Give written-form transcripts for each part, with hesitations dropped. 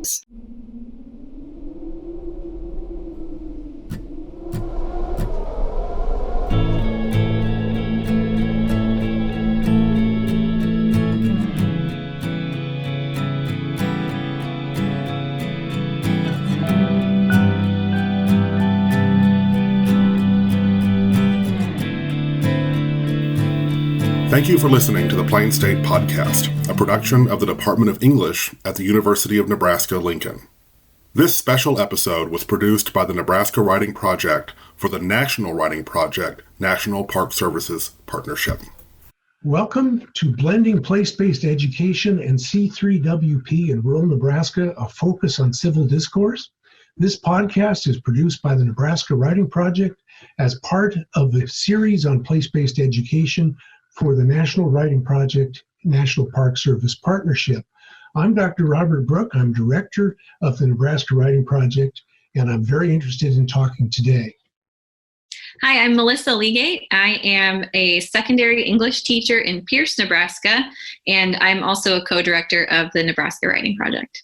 students. Thank you for listening to the Plain State Podcast, a production of the Department of English at the University of Nebraska-Lincoln. This special episode was produced by the Nebraska Writing Project for the National Writing Project National Park Services Partnership. Welcome to Blending Place-Based Education and C3WP in Rural Nebraska, a focus on civil discourse. This podcast is produced by the Nebraska Writing Project as part of the series on place-based education for the National Writing Project National Park Service Partnership. I'm Dr. Robert Brooke. I'm director of the Nebraska Writing Project, and I'm very interested in talking today. Hi, I'm Melissa Legate. I am a secondary English teacher in Pierce, Nebraska, and I'm also a co-director of the Nebraska Writing Project.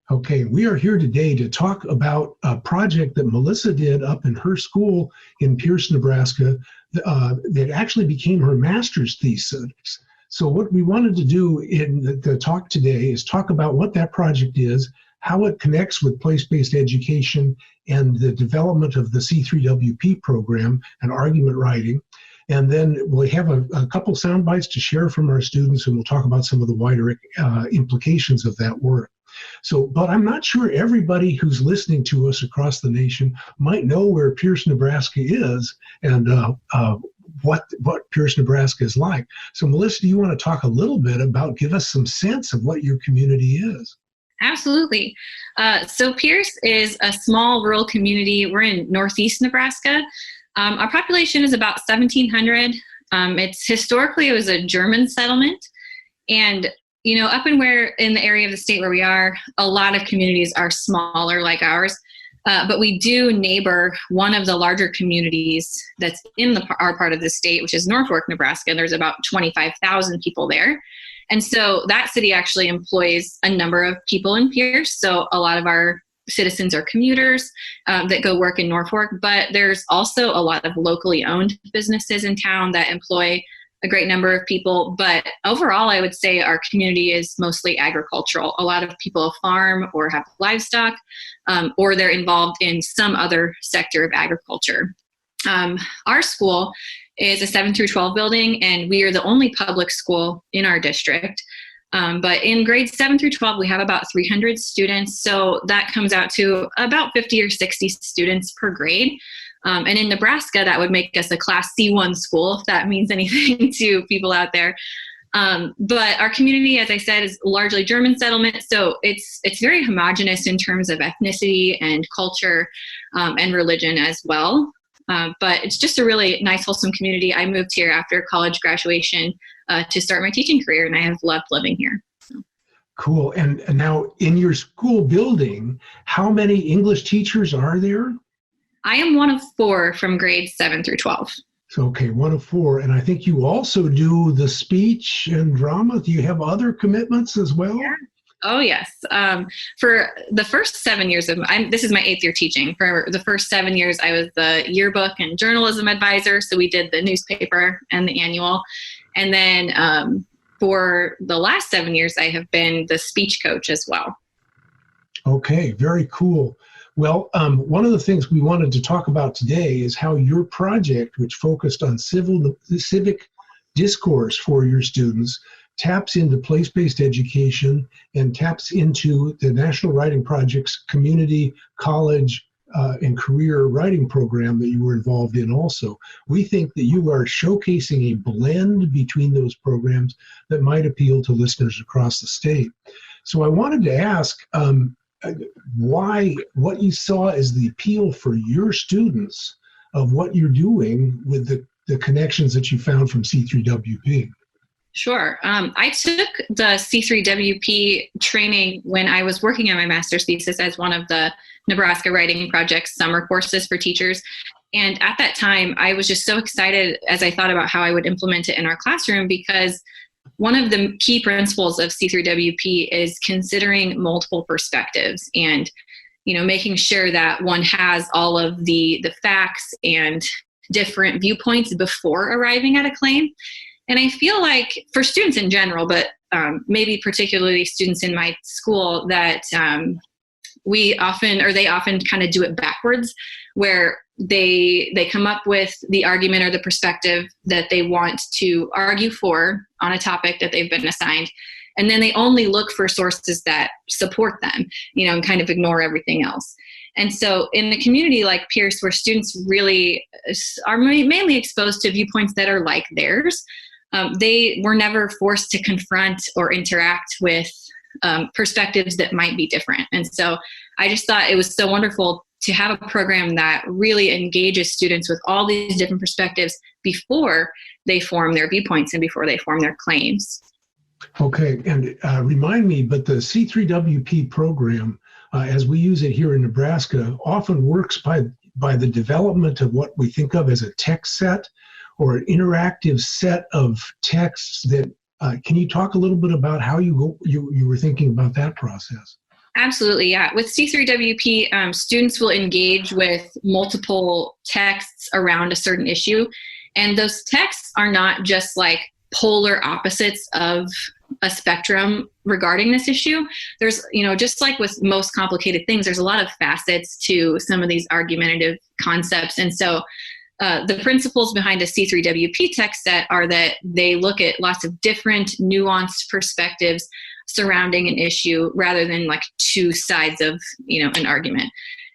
Okay, we are here today to talk about a project that Melissa did up in her school in Pierce, Nebraska, that actually became her master's thesis. So what we wanted to do in the talk today is talk about what that project is, how it connects with place-based education and the development of the C3WP program and argument writing. And then we'll have a couple sound bites to share from our students, and we'll talk about some of the wider implications of that work. So, but I'm not sure everybody who's listening to us across the nation might know where Pierce, Nebraska is and what Pierce, Nebraska is like. So, Melissa, do you want to talk a little bit about, give us some sense of what your community is? Absolutely. So Pierce is a small rural community. We're in northeast Nebraska. Our population is about 1,700. Historically, it was a German settlement. And up in the area of the state where we are, a lot of communities are smaller like ours, but we do neighbor one of the larger communities that's in our part of the state, which is Norfolk, Nebraska. There's about 25,000 people there. And so that city actually employs a number of people in Pierce. So a lot of our citizens are commuters that go work in Norfolk, but there's also a lot of locally owned businesses in town that employ a great number of people. But overall, I would say our community is mostly agricultural. A lot of people farm or have livestock, or they're involved in some other sector of agriculture. Our school is a 7 through 12 building, and we are the only public school in our district. But in grades 7 through 12, we have about 300 students. So that comes out to about 50 or 60 students per grade. And in Nebraska, that would make us a Class C1 school, if that means anything to people out there. But our community, as I said, is largely German settlement. So it's very homogenous in terms of ethnicity and culture and religion as well. But it's just a really nice, wholesome community. I moved here after college graduation to start my teaching career, and I have loved living here. So. Cool. And now in your school building, how many English teachers are there? I am one of 4 from grades 7 through 12. So, okay, one of 4. And I think you also do the speech and drama. Do you have other commitments as well? Yeah. Oh, yes. For the first 7 years this is my 8th year teaching. For the first 7 years, I was the yearbook and journalism advisor. So we did the newspaper and the annual. And then for the last 7 years, I have been the speech coach as well. Okay, very cool. Well, one of the things we wanted to talk about today is how your project, which focused on civic discourse for your students, taps into place-based education and taps into the National Writing Project's community, college, and career writing program that you were involved in also. We think that you are showcasing a blend between those programs that might appeal to listeners across the state. So I wanted to ask, what you saw as the appeal for your students of what you're doing with the connections that you found from C3WP. Sure. I took the C3WP training when I was working on my master's thesis as one of the Nebraska Writing Project's summer courses for teachers. And at that time, I was just so excited as I thought about how I would implement it in our classroom, because one of the key principles of C3WP is considering multiple perspectives and, making sure that one has all of the facts and different viewpoints before arriving at a claim. And I feel like for students in general, but maybe particularly students in my school, that they often kind of do it backwards, where they come up with the argument or the perspective that they want to argue for on a topic that they've been assigned. And then they only look for sources that support them, and kind of ignore everything else. And so in a community like Pierce, where students really are mainly exposed to viewpoints that are like theirs, they were never forced to confront or interact with perspectives that might be different. And so I just thought it was so wonderful to have a program that really engages students with all these different perspectives before they form their viewpoints and before they form their claims. Okay, and remind me, but the C3WP program, as we use it here in Nebraska, often works by the development of what we think of as a text set or an interactive set of texts that, can you talk a little bit about how you were thinking about that process? Absolutely, yeah. With C3WP, students will engage with multiple texts around a certain issue. And those texts are not just like polar opposites of a spectrum regarding this issue. There's, just like with most complicated things, there's a lot of facets to some of these argumentative concepts. And so the principles behind a C3WP text set are that they look at lots of different nuanced perspectives surrounding an issue rather than like two sides of, an argument.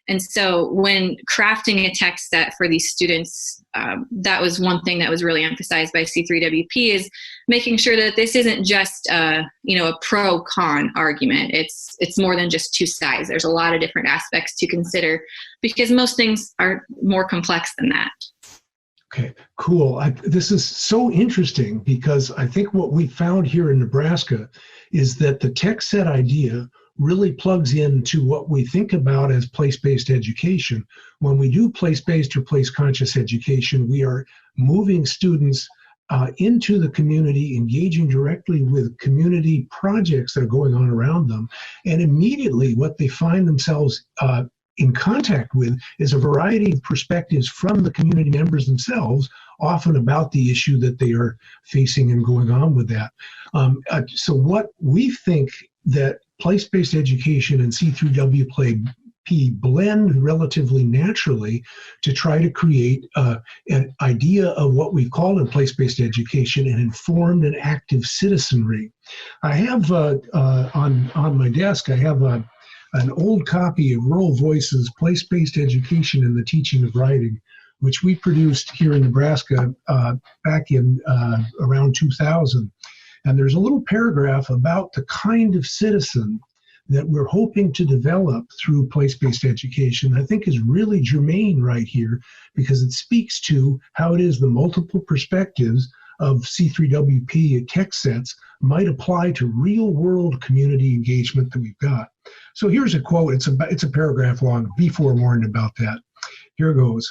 And so when crafting a text set for these students, that was one thing that was really emphasized by C3WP, is making sure that this isn't just a pro-con argument. It's more than just two sides. There's a lot of different aspects to consider because most things are more complex than that. Okay, cool. This is so interesting because I think what we found here in Nebraska is that the text set idea really plugs into what we think about as place-based education. When we do place-based or place-conscious education, we are moving students into the community, engaging directly with community projects that are going on around them. And immediately what they find themselves in contact with is a variety of perspectives from the community members themselves, often about the issue that they are facing and going on with that. So what we think that place-based education and C3WP blend relatively naturally to try to create an idea of what we call in place-based education an informed and active citizenry. I have on my desk, I have an old copy of Rural Voices, Place-Based Education in the Teaching of Writing, which we produced here in Nebraska back in around 2000. And there's a little paragraph about the kind of citizen that we're hoping to develop through place-based education. I think is really germane right here because it speaks to how it is the multiple perspectives of C3WP text sets might apply to real-world community engagement that we've got. So here's a quote. It's a paragraph long. Be forewarned about that. Here goes.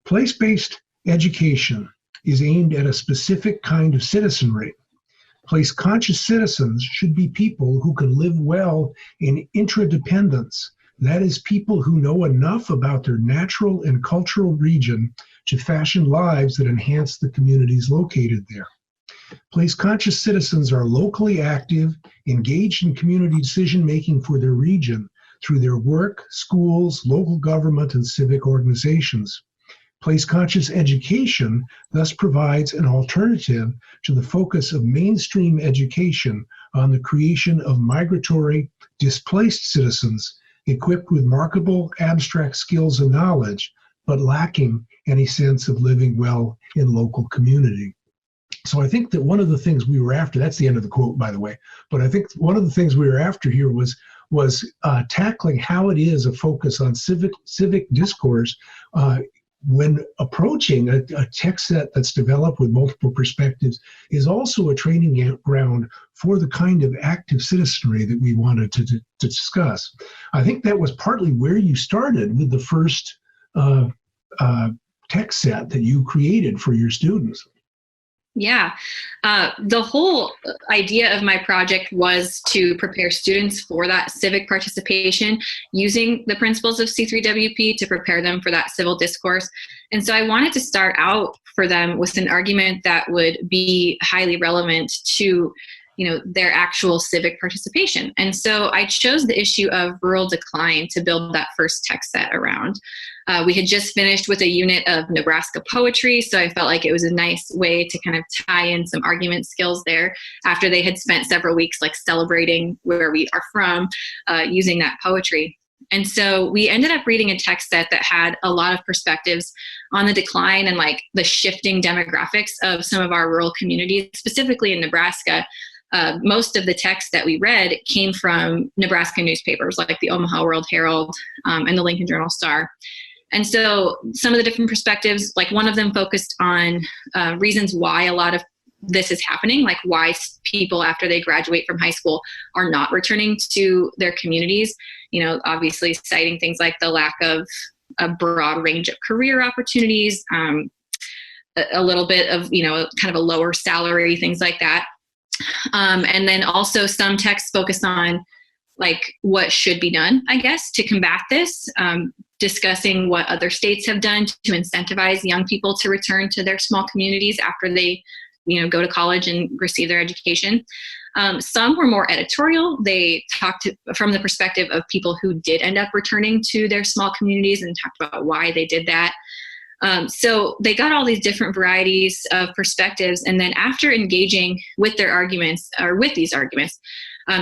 Place-based education is aimed at a specific kind of citizenry. Place-conscious citizens should be people who can live well in interdependence. That is, people who know enough about their natural and cultural region to fashion lives that enhance the communities located there. Place-conscious citizens are locally active, engaged in community decision-making for their region through their work, schools, local government, and civic organizations. Place-conscious education thus provides an alternative to the focus of mainstream education on the creation of migratory, displaced citizens equipped with marketable abstract skills and knowledge, but lacking any sense of living well in local community. So I think that one of the things we were after, that's the end of the quote, by the way, but I think one of the things we were after here was tackling how it is a focus on civic discourse when approaching a text set that's developed with multiple perspectives is also a training ground for the kind of active citizenry that we wanted to discuss. I think that was partly where you started with the first text set that you created for your students. Yeah. The whole idea of my project was to prepare students for that civic participation using the principles of C3WP to prepare them for that civil discourse. And so I wanted to start out for them with an argument that would be highly relevant to their actual civic participation. And so I chose the issue of rural decline to build that first text set around. We had just finished with a unit of Nebraska poetry, so I felt like it was a nice way to kind of tie in some argument skills there after they had spent several weeks celebrating where we are from using that poetry. And so we ended up reading a text set that had a lot of perspectives on the decline and the shifting demographics of some of our rural communities, specifically in Nebraska. Most of the text that we read came from Nebraska newspapers like the Omaha World Herald and the Lincoln Journal-Star. And so some of the different perspectives, one of them focused on reasons why a lot of this is happening, why people after they graduate from high school are not returning to their communities, obviously citing things like the lack of a broad range of career opportunities, a little bit of, kind of a lower salary, things like that. And then also some texts focus on what should be done, I guess, to combat this, discussing what other states have done to incentivize young people to return to their small communities after they, go to college and receive their education. Some were more editorial. They talked from the perspective of people who did end up returning to their small communities and talked about why they did that. So they got all these different varieties of perspectives. And then after engaging with their arguments or with these arguments,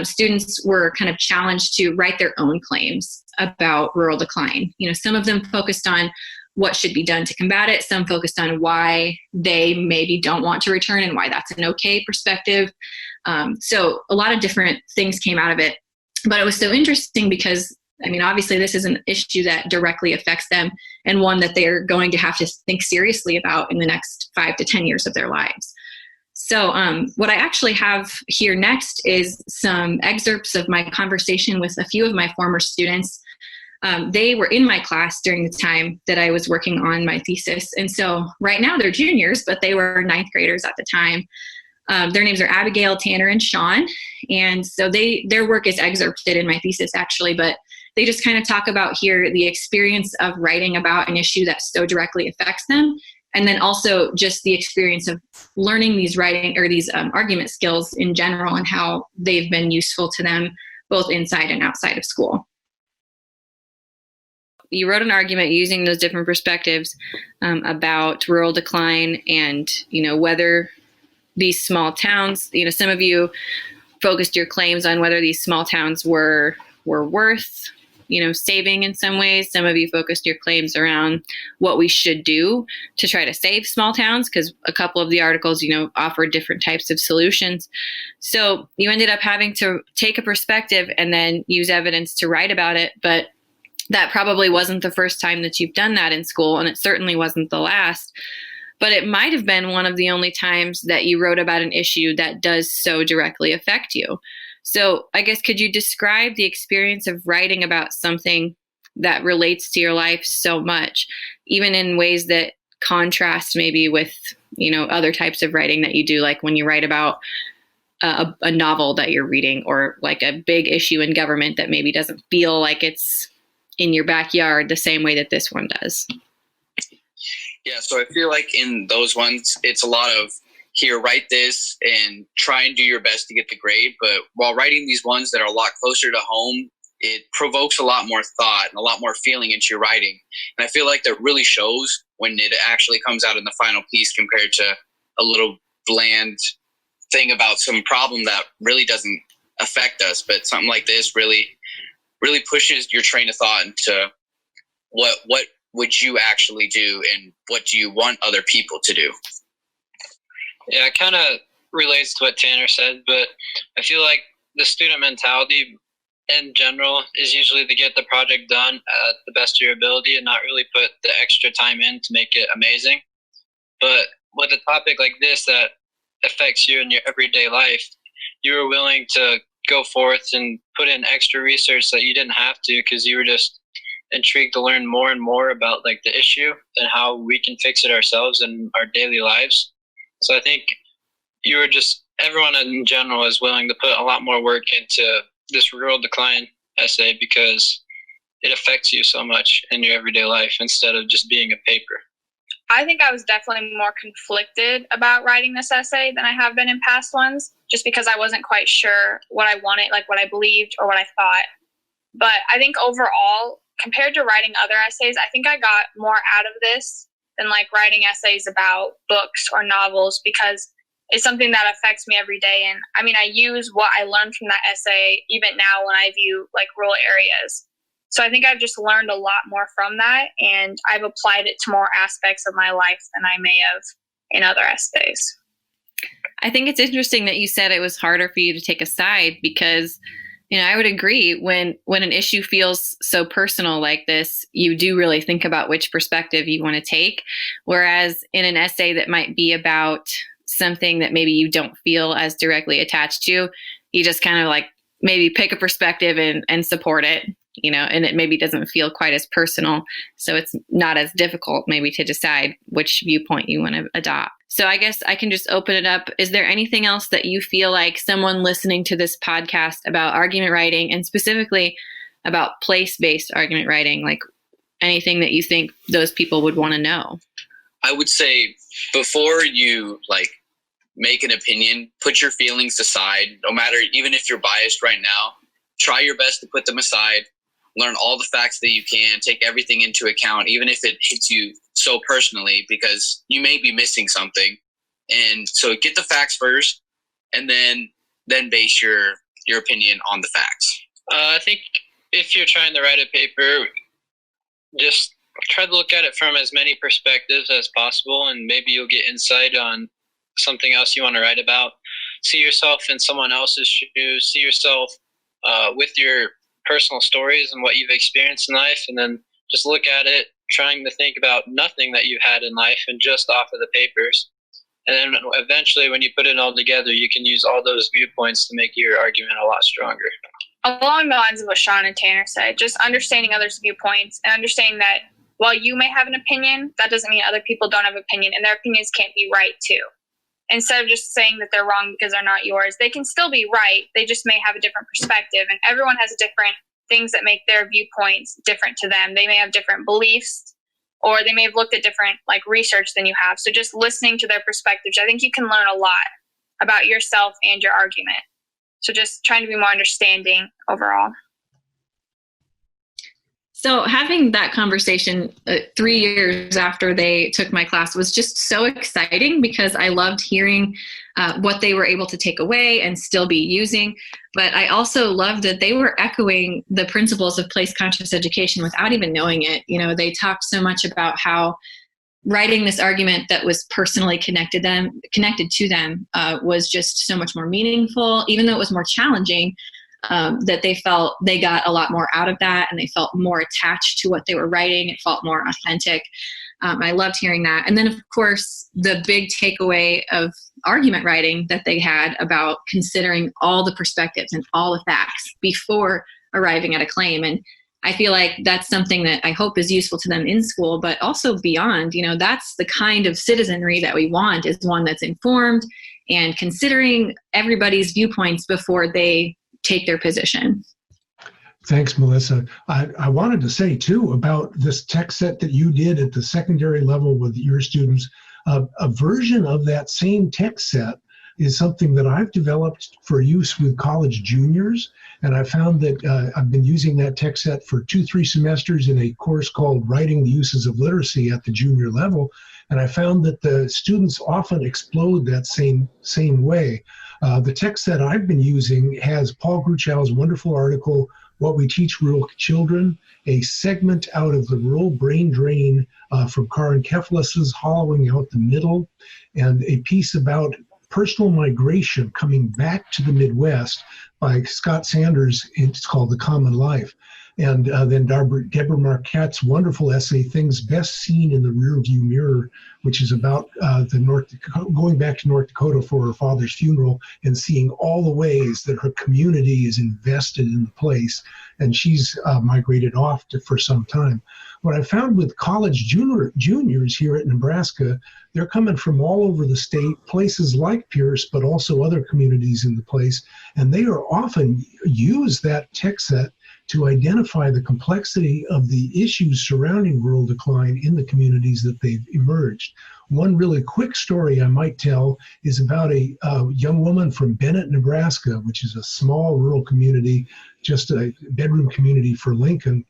students were kind of challenged to write their own claims about rural decline. Some of them focused on what should be done to combat it. Some focused on why they maybe don't want to return and why that's an okay perspective. So a lot of different things came out of it. But it was so interesting because obviously this is an issue that directly affects them and one that they're going to have to think seriously about in the next 5 to 10 years of their lives. So what I actually have here next is some excerpts of my conversation with a few of my former students. They were in my class during the time that I was working on my thesis. And so right now they're juniors, but they were ninth graders at the time. Their names are Abigail, Tanner, and Sean. And so their work is excerpted in my thesis actually, but they just kind of talk about here the experience of writing about an issue that so directly affects them. And then also just the experience of learning these writing or these argument skills in general and how they've been useful to them both inside and outside of school. You wrote an argument using those different perspectives about rural decline and, whether these small towns, some of you focused your claims on whether these small towns were worth saving in some ways. Some of you focused your claims around what we should do to try to save small towns, because a couple of the articles, offer different types of solutions. So you ended up having to take a perspective and then use evidence to write about it. But that probably wasn't the first time that you've done that in school, and it certainly wasn't the last. But it might have been one of the only times that you wrote about an issue that does so directly affect you. So I guess, could you describe the experience of writing about something that relates to your life so much, even in ways that contrast maybe with, other types of writing that you do, like when you write about a novel that you're reading, or a big issue in government that maybe doesn't feel like it's in your backyard the same way that this one does? Yeah, so I feel like in those ones, it's a lot of, here, write this and try and do your best to get the grade. But while writing these ones that are a lot closer to home, it provokes a lot more thought and a lot more feeling into your writing. And I feel like that really shows when it actually comes out in the final piece compared to a little bland thing about some problem that really doesn't affect us. But something like this really pushes your train of thought into what would you actually do and what do you want other people to do? Yeah, it kind of relates to what Tanner said, but I feel like the student mentality in general is usually to get the project done at the best of your ability and not really put the extra time in to make it amazing. But with a topic like this that affects you in your everyday life, you were willing to go forth and put in extra research that you didn't have to because you were just intrigued to learn more and more about the issue and how we can fix it ourselves in our daily lives. So I think everyone in general is willing to put a lot more work into this rural decline essay because it affects you so much in your everyday life instead of just being a paper. I think I was definitely more conflicted about writing this essay than I have been in past ones, just because I wasn't quite sure what I wanted, like what I believed or what I thought. But I think overall, compared to writing other essays, I think I got more out of this than like writing essays about books or novels, because it's something that affects me every day. And I mean, I use what I learned from that essay even now when I view like rural areas. So I think I've just learned a lot more from that, and I've applied it to more aspects of my life than I may have in other essays. I think it's interesting that you said it was harder for you to take a side, because, you know, I would agree when an issue feels so personal like this, you do really think about which perspective you want to take. Whereas in an essay that might be about something that maybe you don't feel as directly attached to, you just kind of like maybe pick a perspective and support it, you know, and it maybe doesn't feel quite as personal. So it's not as difficult maybe to decide which viewpoint you want to adopt. So I guess I can just open it up. Is there anything else that you feel like someone listening to this podcast about argument writing, and specifically about place-based argument writing, like anything that you think those people would want to know? I would say before you like make an opinion, put your feelings aside. No matter, even if you're biased right now, try your best to put them aside. Learn all the facts that you can, take everything into account, even if it hits you so personally, because you may be missing something. And so get the facts first, and then base your opinion on the facts. I think if you're trying to write a paper, just try to look at it from as many perspectives as possible, and maybe you'll get insight on something else you want to write about. See yourself in someone else's shoes, see yourself with your personal stories and what you've experienced in life, and then just look at it trying to think about nothing that you've had in life and just off of the papers. And then eventually when you put it all together, you can use all those viewpoints to make your argument a lot stronger. Along the lines of what Sean and Tanner said, just understanding others' viewpoints and understanding that while you may have an opinion, that doesn't mean other people don't have an opinion, and their opinions can't be right too. Instead of just saying that they're wrong because they're not yours, they can still be right. They just may have a different perspective, and everyone has different things that make their viewpoints different to them. They may have different beliefs, or they may have looked at different like research than you have. So just listening to their perspectives, I think you can learn a lot about yourself and your argument. So just trying to be more understanding overall. So having that conversation 3 years after they took my class was just so exciting, because I loved hearing what they were able to take away and still be using. But I also loved that they were echoing the principles of place-conscious education without even knowing it. You know, they talked so much about how writing this argument that was personally connected to them was just so much more meaningful, even though it was more challenging. That they felt they got a lot more out of that, and they felt more attached to what they were writing. It felt more authentic. I loved hearing that. And then, of course, the big takeaway of argument writing that they had about considering all the perspectives and all the facts before arriving at a claim. And I feel like that's something that I hope is useful to them in school, but also beyond. You know, that's the kind of citizenry that we want, is one that's informed and considering everybody's viewpoints before they take their position. Thanks, Melissa. I wanted to say, too, about this text set that you did at the secondary level with your students. A version of that same text set is something that I've developed for use with college juniors. And I found that I've been using that text set for 2-3 semesters in a course called Writing the Uses of Literacy at the junior level. And I found that the students often explode that same way. The text that I've been using has Paul Gruchow's wonderful article, What We Teach Rural Children, a segment out of the Rural Brain Drain from Karin Keflas's Hollowing Out the Middle, and a piece about personal migration coming back to the Midwest by Scott Sanders. It's called The Common Life. And then Deborah Marquette's wonderful essay, Things Best Seen in the Rearview Mirror, which is about going back to North Dakota for her father's funeral and seeing all the ways that her community is invested in the place. And she's migrated off for some time. What I found with college juniors here at Nebraska, they're coming from all over the state, places like Pierce, but also other communities in the place. And they are often use that text set to identify the complexity of the issues surrounding rural decline in the communities that they've emerged. One really quick story I might tell is about a young woman from Bennett, Nebraska, which is a small rural community, just a bedroom community for Lincoln.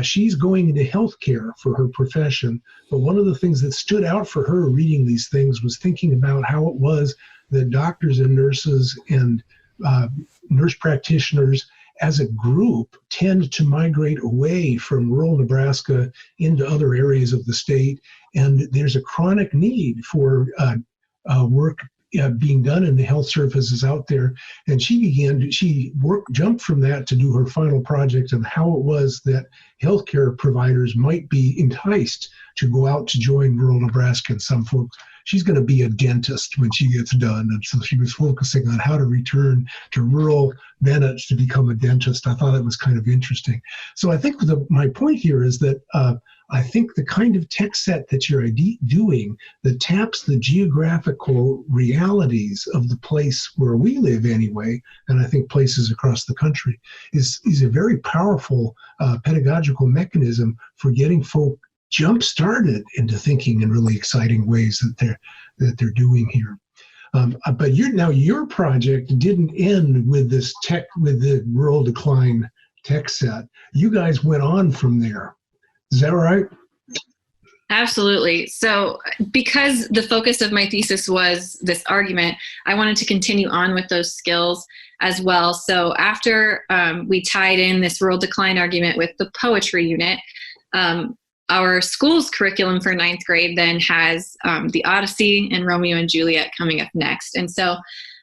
She's going into healthcare for her profession, but one of the things that stood out for her reading these things was thinking about how it was that doctors and nurses and nurse practitioners as a group tend to migrate away from rural Nebraska into other areas of the state. And there's a chronic need for work being done in the health services out there. And she jumped from that to do her final project on how it was that healthcare providers might be enticed to go out to join rural Nebraska. And some folks, she's going to be a dentist when she gets done. And so she was focusing on how to return to rural Bennett to become a dentist. I thought it was kind of interesting. So I think my point here is that I think the kind of text set that you're doing that taps the geographical realities of the place where we live anyway, and I think places across the country, is a very powerful pedagogical mechanism for getting folk jump-started into thinking in really exciting ways that they're doing here. But your project didn't end with with the rural decline text set. You guys went on from there. Is that right? Absolutely. So because the focus of my thesis was this argument, I wanted to continue on with those skills as well. So after we tied in this rural decline argument with the poetry unit, our school's curriculum for 9th grade then has the Odyssey and Romeo and Juliet coming up next. And so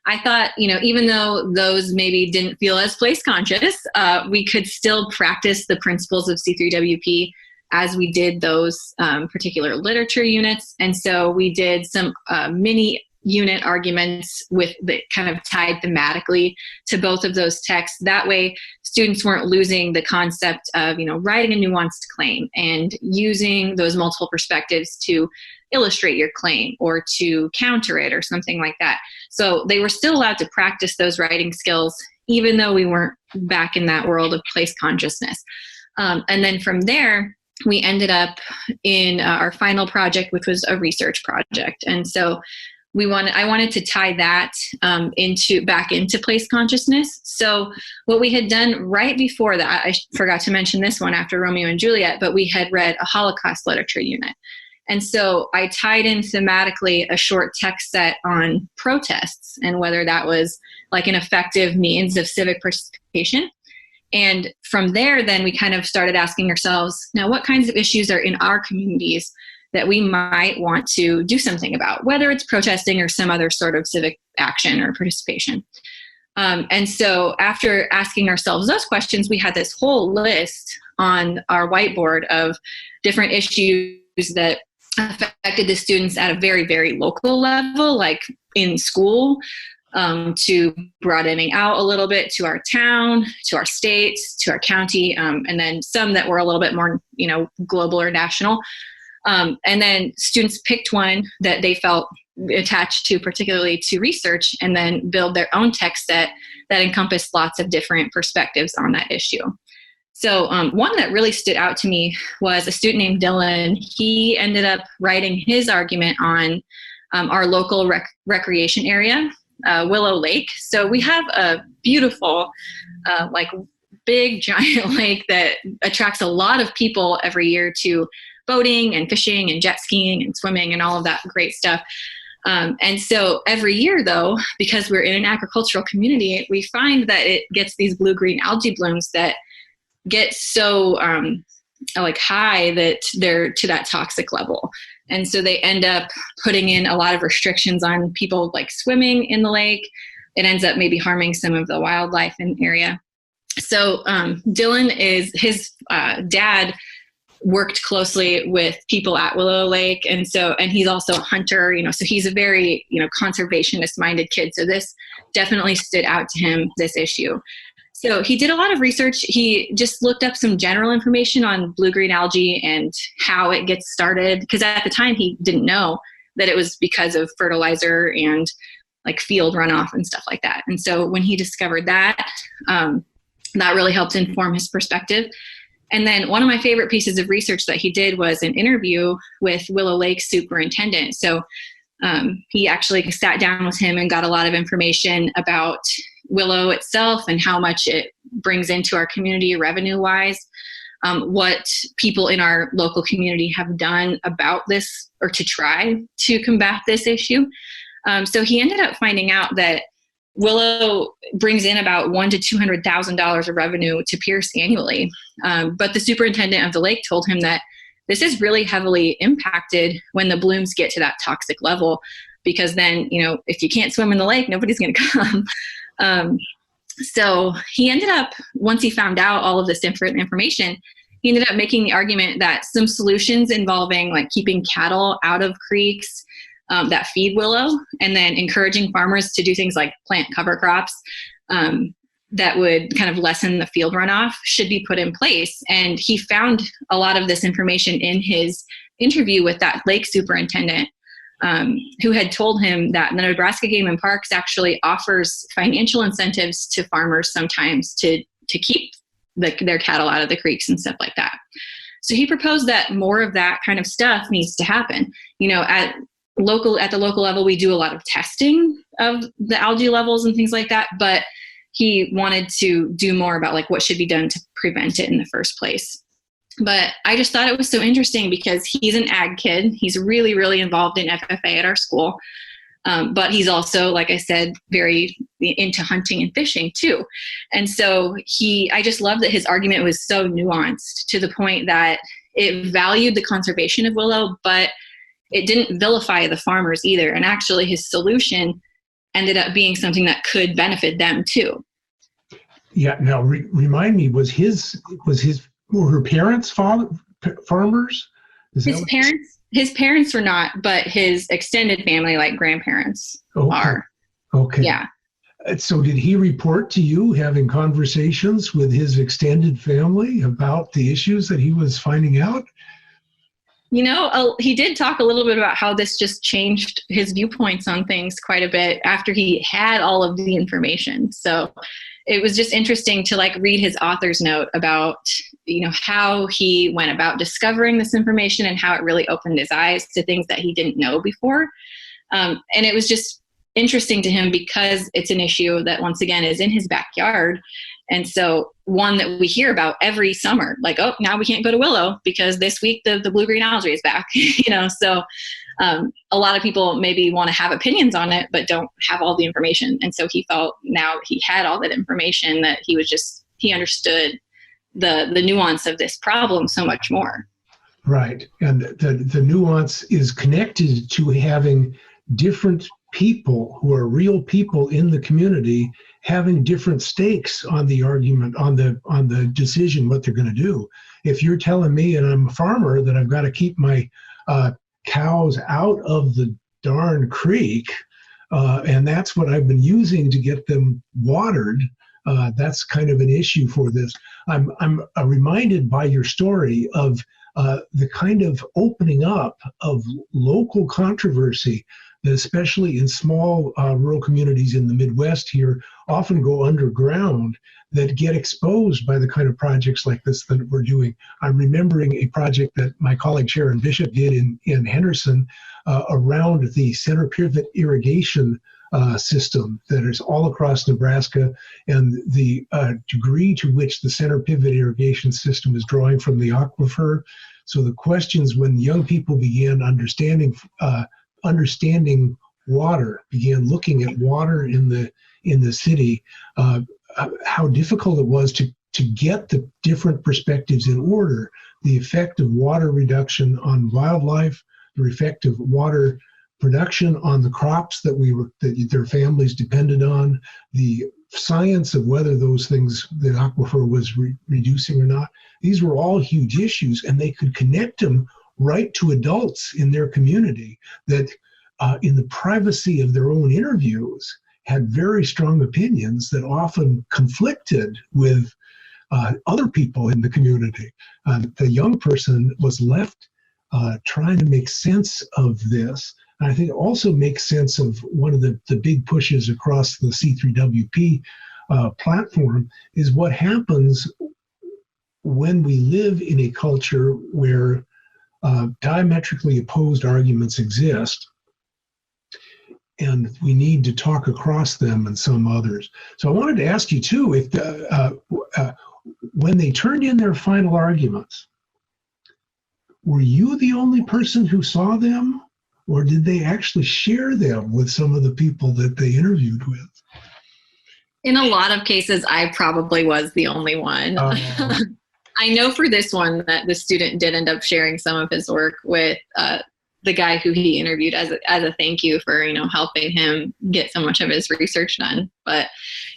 I thought, even though those maybe didn't feel as place conscious, we could still practice the principles of C3WP as we did those particular literature units. And so we did some mini unit arguments that kind of tied thematically to both of those texts. That way, students weren't losing the concept of, writing a nuanced claim and using those multiple perspectives to illustrate your claim or to counter it or something like that. So they were still allowed to practice those writing skills, even though we weren't back in that world of place consciousness. And then from there, we ended up in our final project, which was a research project. And so I wanted to tie that back into place consciousness. So what we had done right before that, I forgot to mention this one after Romeo and Juliet, but we had read a Holocaust literature unit. And so I tied in thematically a short text set on protests and whether that was like an effective means of civic participation. And from there, then we kind of started asking ourselves, now what kinds of issues are in our communities that we might want to do something about, whether it's protesting or some other sort of civic action or participation. And so after asking ourselves those questions, we had this whole list on our whiteboard of different issues that affected the students at a very, very local level, like in school, to broadening out a little bit to our town, to our state, to our county, and then some that were a little bit more, global or national. And then students picked one that they felt attached to, particularly to research, and then build their own text set that encompassed lots of different perspectives on that issue. So one that really stood out to me was a student named Dylan. He ended up writing his argument on our local recreation area, Willow Lake. So we have a beautiful, big giant lake that attracts a lot of people every year to boating and fishing and jet skiing and swimming and all of that great stuff. And so every year, though, because we're in an agricultural community, we find that it gets these blue-green algae blooms that get so high that they're to that toxic level. And so they end up putting in a lot of restrictions on people like swimming in the lake. it ends up maybe harming some of the wildlife in the area. So Dylan his dad worked closely with people at Willow Lake. And he's also a hunter, so he's a very, conservationist minded kid. So this definitely stood out to him, this issue. So he did a lot of research. He just looked up some general information on blue-green algae and how it gets started. Because at the time he didn't know that it was because of fertilizer and like field runoff and stuff like that. And so when he discovered that, that really helped inform his perspective. And then one of my favorite pieces of research that he did was an interview with Willow Lake Superintendent. So he actually sat down with him and got a lot of information about Willow itself and how much it brings into our community revenue-wise, what people in our local community have done about this or to try to combat this issue. So he ended up finding out that Willow brings in about $100,000 to $200,000 of revenue to Pierce annually. But the superintendent of the lake told him that this is really heavily impacted when the blooms get to that toxic level, because then, if you can't swim in the lake, nobody's going to come. So he ended up, once he found out all of this different information, he ended up making the argument that some solutions involving like keeping cattle out of creeks that feed Willow, and then encouraging farmers to do things like plant cover crops that would kind of lessen the field runoff should be put in place. And he found a lot of this information in his interview with that lake superintendent, who had told him that the Nebraska Game and Parks actually offers financial incentives to farmers sometimes to keep their cattle out of the creeks and stuff like that. So he proposed that more of that kind of stuff needs to happen. At the local level, we do a lot of testing of the algae levels and things like that, but he wanted to do more about like what should be done to prevent it in the first place. But I just thought it was so interesting because he's an ag kid. He's really, really involved in FFA at our school. But he's also, like I said, very into hunting and fishing too. And so I just love that his argument was so nuanced to the point that it valued the conservation of Willow, but it didn't vilify the farmers either. And actually his solution ended up being something that could benefit them too. Yeah. Now remind me, were her parents farmers? His parents were not, but his extended family, like grandparents, are. Okay. Yeah. So did he report to you having conversations with his extended family about the issues that he was finding out? He did talk a little bit about how this just changed his viewpoints on things quite a bit after he had all of the information. So it was just interesting to read his author's note about, how he went about discovering this information and how it really opened his eyes to things that he didn't know before. And it was just interesting to him because it's an issue that, once again, is in his backyard. And so one that we hear about every summer, now we can't go to Willow because this week the blue-green algae is back, So a lot of people maybe want to have opinions on it, but don't have all the information. And so he felt now he had all that information that he understood the nuance of this problem so much more. Right. And the nuance is connected to having different people who are real people in the community having different stakes on the argument, on the decision, what they're going to do. If you're telling me, and I'm a farmer, that I've got to keep my cows out of the darn creek, and that's what I've been using to get them watered, that's kind of an issue for this. I'm reminded by your story of the kind of opening up of local controversy that, especially in small rural communities in the Midwest here, often go underground, that get exposed by the kind of projects like this that we're doing. I'm remembering a project that my colleague Sharon Bishop did in Henderson around the center pivot irrigation system that is all across Nebraska, and the degree to which the center pivot irrigation system is drawing from the aquifer. So the questions when young people began understanding water, began looking at water in the city, how difficult it was to get the different perspectives in order, the effect of water reduction on wildlife, the effect of water production on the crops that their families depended on, the science of whether those things, the aquifer was reducing or not. These were all huge issues, and they could connect them right to adults in their community that in the privacy of their own interviews had very strong opinions that often conflicted with other people in the community. The young person was left trying to make sense of this. And I think it also makes sense of one of the big pushes across the C3WP platform is what happens when we live in a culture where diametrically opposed arguments exist, and we need to talk across them and some others. So I wanted to ask you too, if when they turned in their final arguments, were you the only person who saw them, or did they actually share them with some of the people that they interviewed with? In a lot of cases, I probably was the only one. I know for this one that the student did end up sharing some of his work with the guy who he interviewed as a thank you for, helping him get so much of his research done. But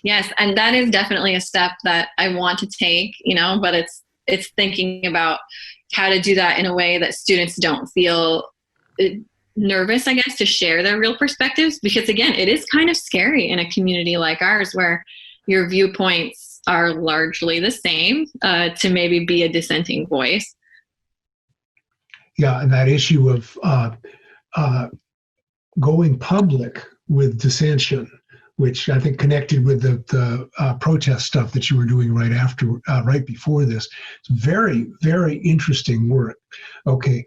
yes, and that is definitely a step that I want to take, but it's thinking about how to do that in a way that students don't feel nervous, I guess, to share their real perspectives, because again, it is kind of scary in a community like ours where your viewpoints are largely the same to maybe be a dissenting voice. Yeah, and that issue of going public with dissension, which I think connected with the protest stuff that you were doing right before this. It's very, very interesting work. Okay,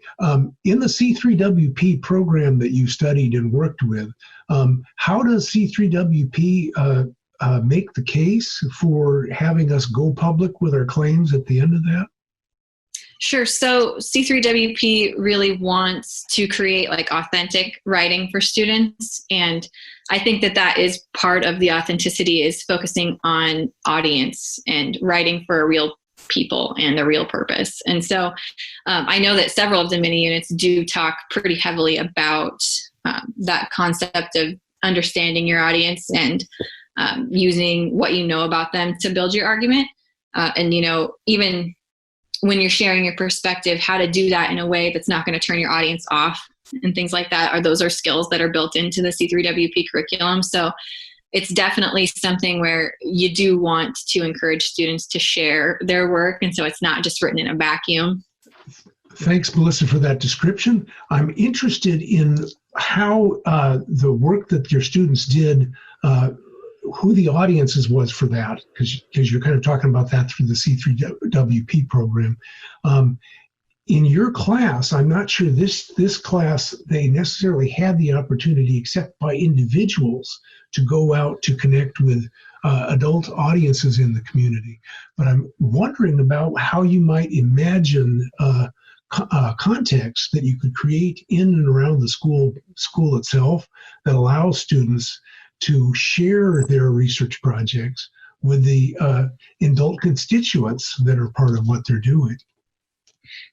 in the C3WP program that you studied and worked with, how does C3WP make the case for having us go public with our claims at the end of that? Sure. So C3WP really wants to create authentic writing for students. And I think that is part of the authenticity, is focusing on audience and writing for a real people and a real purpose. And so I know that several of the mini units do talk pretty heavily about that concept of understanding your audience and using what you know about them to build your argument. And, even when you're sharing your perspective, how to do that in a way that's not going to turn your audience off and things like that. Those are skills that are built into the C3WP curriculum. So it's definitely something where you do want to encourage students to share their work. And so it's not just written in a vacuum. Thanks, Melissa, for that description. I'm interested in how the work that your students did, who the audiences was for that, because you're kind of talking about that through the C3WP program. In your class, I'm not sure this class, they necessarily had the opportunity, except by individuals, to go out to connect with adult audiences in the community. But I'm wondering about how you might imagine context that you could create in and around the school itself that allows students to share their research projects with the adult constituents that are part of what they're doing.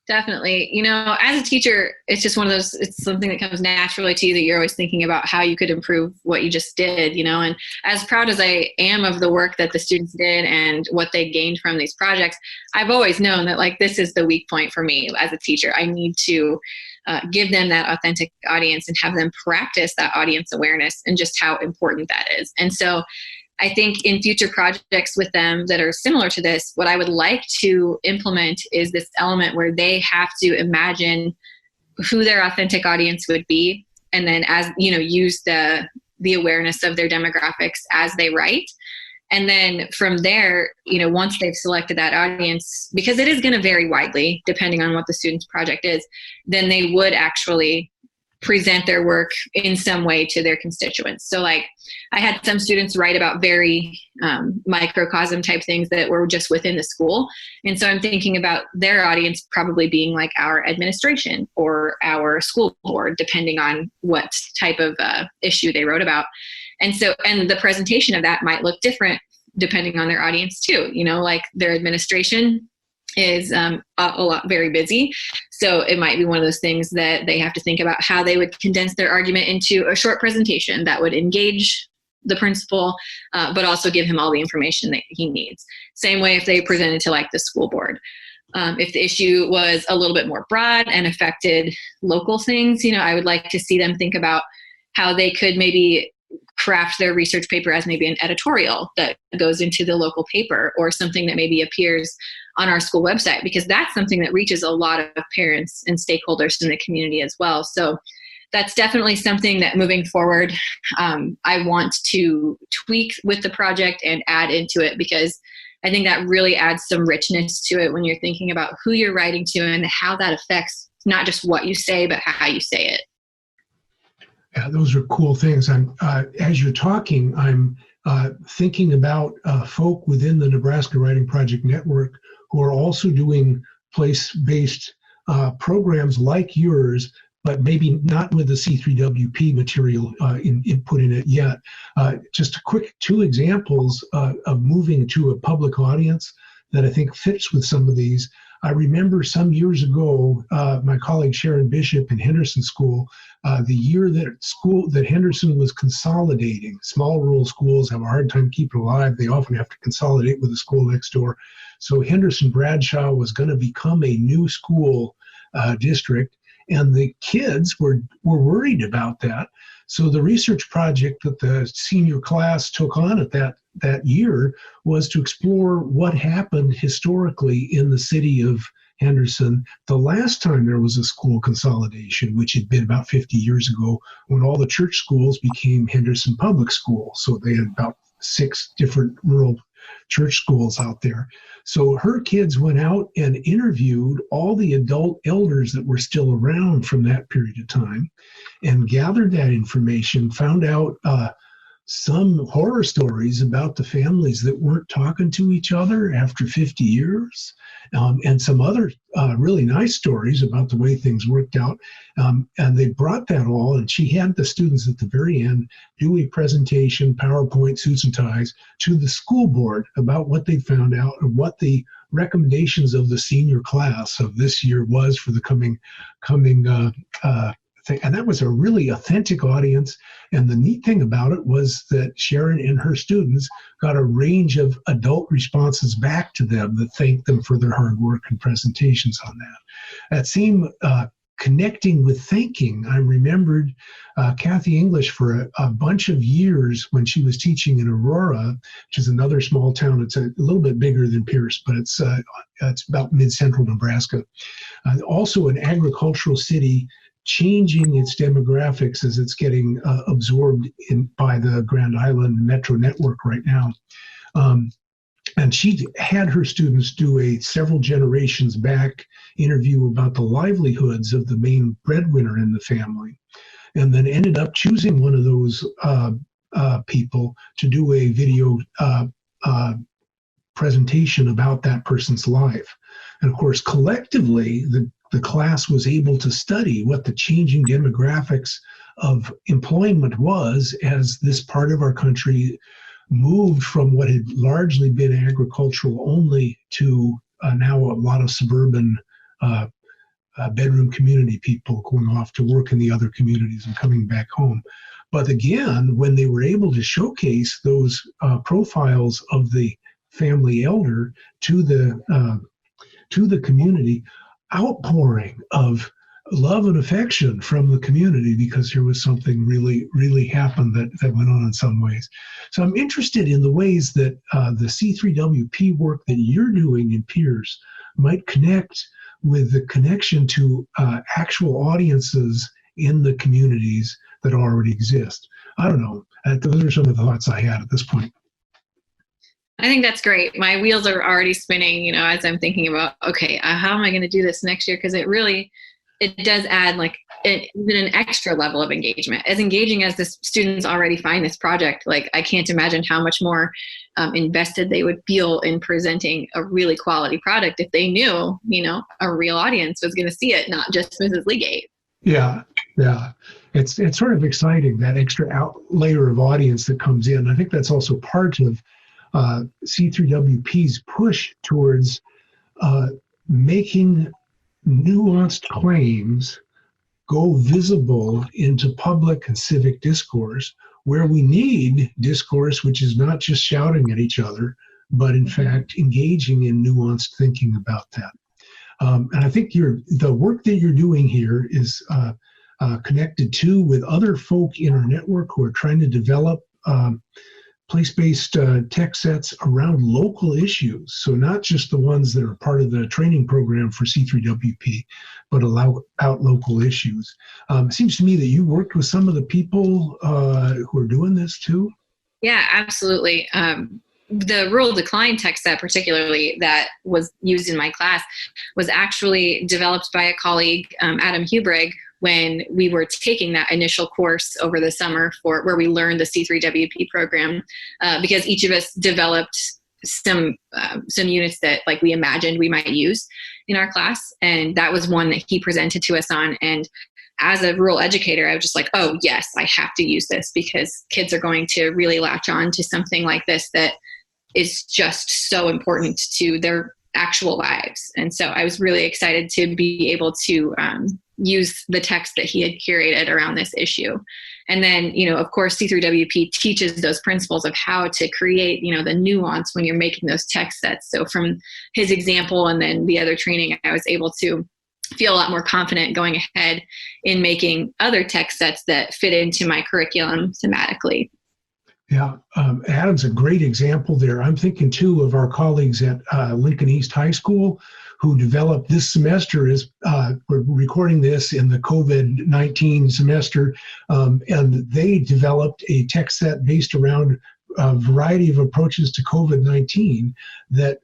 Definitely. As a teacher, it's just one of those, it's something that comes naturally to you that you're always thinking about how you could improve what you just did, and as proud as I am of the work that the students did and what they gained from these projects, I've always known that this is the weak point for me as a teacher. I need to give them that authentic audience and have them practice that audience awareness and just how important that is. And so I think in future projects with them that are similar to this, what I would like to implement is this element where they have to imagine who their authentic audience would be, and then use the awareness of their demographics as they write. And then from there, once they've selected that audience, because it is going to vary widely depending on what the student's project is, then they would actually present their work in some way to their constituents. So I had some students write about very microcosm type things that were just within the school. And so I'm thinking about their audience probably being our administration or our school board, depending on what type of issue they wrote about. And the presentation of that might look different depending on their audience too. Their administration is a lot very busy. So it might be one of those things that they have to think about how they would condense their argument into a short presentation that would engage the principal, but also give him all the information that he needs. Same way if they presented to like the school board. If the issue was a little bit more broad and affected local things, I would like to see them think about how they could maybe craft their research paper as maybe an editorial that goes into the local paper, or something that maybe appears on our school website, because that's something that reaches a lot of parents and stakeholders in the community as well. So that's definitely something that moving forward, I want to tweak with the project and add into it, because I think that really adds some richness to it when you're thinking about who you're writing to and how that affects not just what you say, but how you say it. Yeah, those are cool things. As you're talking, I'm thinking about folk within the Nebraska Writing Project Network who are also doing place-based programs like yours, but maybe not with the C3WP material input in it yet. Just a quick 2 examples of moving to a public audience that I think fits with some of these. I remember some years ago, my colleague Sharon Bishop in Henderson School, the year that Henderson was consolidating. Small rural schools have a hard time keeping alive. They often have to consolidate with the school next door. So Henderson Bradshaw was going to become a new school district, and the kids were worried about that. So the research project that the senior class took on at that year was to explore what happened historically in the city of Henderson the last time there was a school consolidation, which had been about 50 years ago, when all the church schools became Henderson Public Schools. So they had about 6 different rural church schools out there. So her kids went out and interviewed all the adult elders that were still around from that period of time and gathered that information, found out some horror stories about the families that weren't talking to each other after 50 years, and some other really nice stories about the way things worked out. And they brought that all, and she had the students at the very end do a presentation, PowerPoint, suits and ties, to the school board about what they found out and what the recommendations of the senior class of this year was for the coming thing. And that was a really authentic audience. And the neat thing about it was that Sharon and her students got a range of adult responses back to them that thanked them for their hard work and presentations on that. That seemed connecting with thinking. I remembered Kathy English for a bunch of years when she was teaching in Aurora, which is another small town. It's a little bit bigger than Pierce, but it's about mid-central Nebraska. Also an agricultural city, changing its demographics as it's getting absorbed by the Grand Island Metro network right now. And she had her students do a several generations back interview about the livelihoods of the main breadwinner in the family, and then ended up choosing one of those people to do a video presentation about that person's life. And of course, collectively, the class was able to study what the changing demographics of employment was as this part of our country moved from what had largely been agricultural only to now a lot of suburban bedroom community people going off to work in the other communities and coming back home. But again, when they were able to showcase those profiles of the family elder to the community, outpouring of love and affection from the community, because there was something really, really happened that went on in some ways. So I'm interested in the ways that the C3WP work that you're doing in Pierce might connect with the connection to actual audiences in the communities that already exist. I don't know. Those are some of the thoughts I had at this point. I think that's great. My wheels are already spinning, as I'm thinking about, okay, how am I going to do this next year? Because it does add like even an extra level of engagement. As engaging as the students already find this project, like I can't imagine how much more invested they would feel in presenting a really quality product if they knew, a real audience was going to see it, not just Mrs. Legate. Yeah. It's sort of exciting, that extra layer of audience that comes in. I think that's also part of C3WP's push towards making nuanced claims go visible into public and civic discourse, where we need discourse, which is not just shouting at each other, but in fact engaging in nuanced thinking about that. And I think the work that you're doing here is connected to with other folk in our network who are trying to develop place-based tech sets around local issues. So not just the ones that are part of the training program for C3WP, but about local issues. It seems to me that you worked with some of the people who are doing this too. Yeah, absolutely. The rural decline tech set particularly that was used in my class was actually developed by a colleague, Adam Hubrig, when we were taking that initial course over the summer where we learned the C3WP program, because each of us developed some units that like we imagined we might use in our class. And that was one that he presented to us on. And as a rural educator, I was just like, oh yes, I have to use this because kids are going to really latch on to something like this that is just so important to their actual lives. And so I was really excited to be able to use the text that he had curated around this issue. And then, of course, C3WP teaches those principles of how to create, the nuance when you're making those text sets. So from his example and then the other training, I was able to feel a lot more confident going ahead in making other text sets that fit into my curriculum thematically. Yeah, Adam's a great example there. I'm thinking too of our colleagues at Lincoln East High School who developed this semester, we're recording this in the COVID-19 semester, and they developed a text set based around a variety of approaches to COVID-19 that,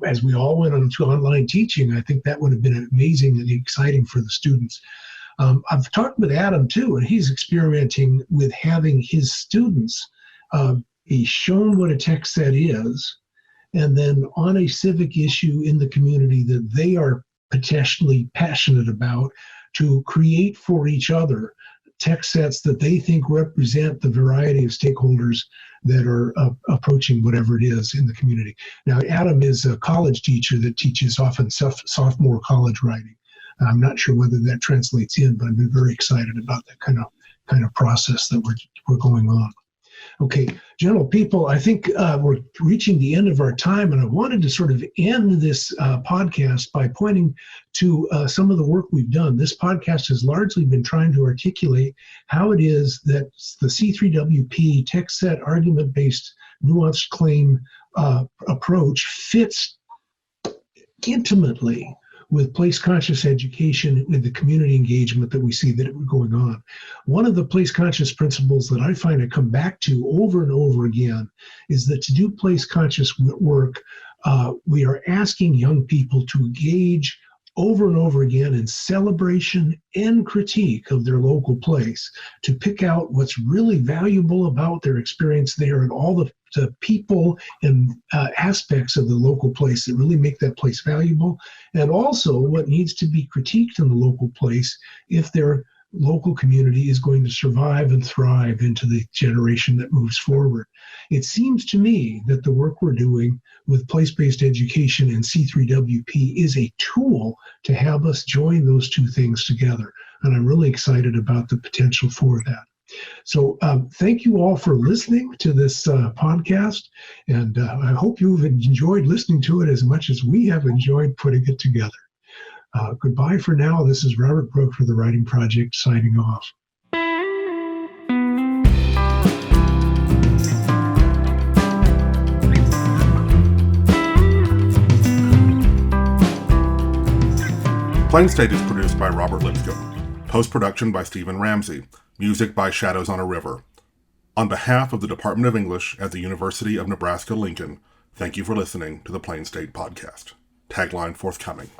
as we all went on to online teaching, I think that would have been amazing and exciting for the students. I've talked with Adam too, and he's experimenting with having his students be shown what a text set is, and then on a civic issue in the community that they are potentially passionate about, to create for each other text sets that they think represent the variety of stakeholders that are approaching whatever it is in the community. Now, Adam is a college teacher that teaches often sophomore college writing. I'm not sure whether that translates in, but I've been very excited about that kind of process that we're going on. Okay, general people, I think we're reaching the end of our time, and I wanted to sort of end this podcast by pointing to some of the work we've done. This podcast has largely been trying to articulate how it is that the C3WP text set argument-based nuanced claim approach fits intimately with place-conscious education, with the community engagement that we see that are going on. One of the place-conscious principles that I find I come back to over and over again is that to do place-conscious work, we are asking young people to engage over and over again in celebration and critique of their local place, to pick out what's really valuable about their experience there and all the people and aspects of the local place that really make that place valuable, and also what needs to be critiqued in the local place if their local community is going to survive and thrive into the generation that moves forward. It seems to me that the work we're doing with place-based education and C3WP is a tool to have us join those two things together. And I'm really excited about the potential for that. So thank you all for listening to this podcast. And I hope you've enjoyed listening to it as much as we have enjoyed putting it together. Goodbye for now. This is Robert Brooke for the Writing Project signing off. Plain State is produced by Robert Lipscomb. Post-production by Stephen Ramsey. Music by Shadows on a River. On behalf of the Department of English at the University of Nebraska-Lincoln, thank you for listening to the Plain State Podcast. Tagline forthcoming.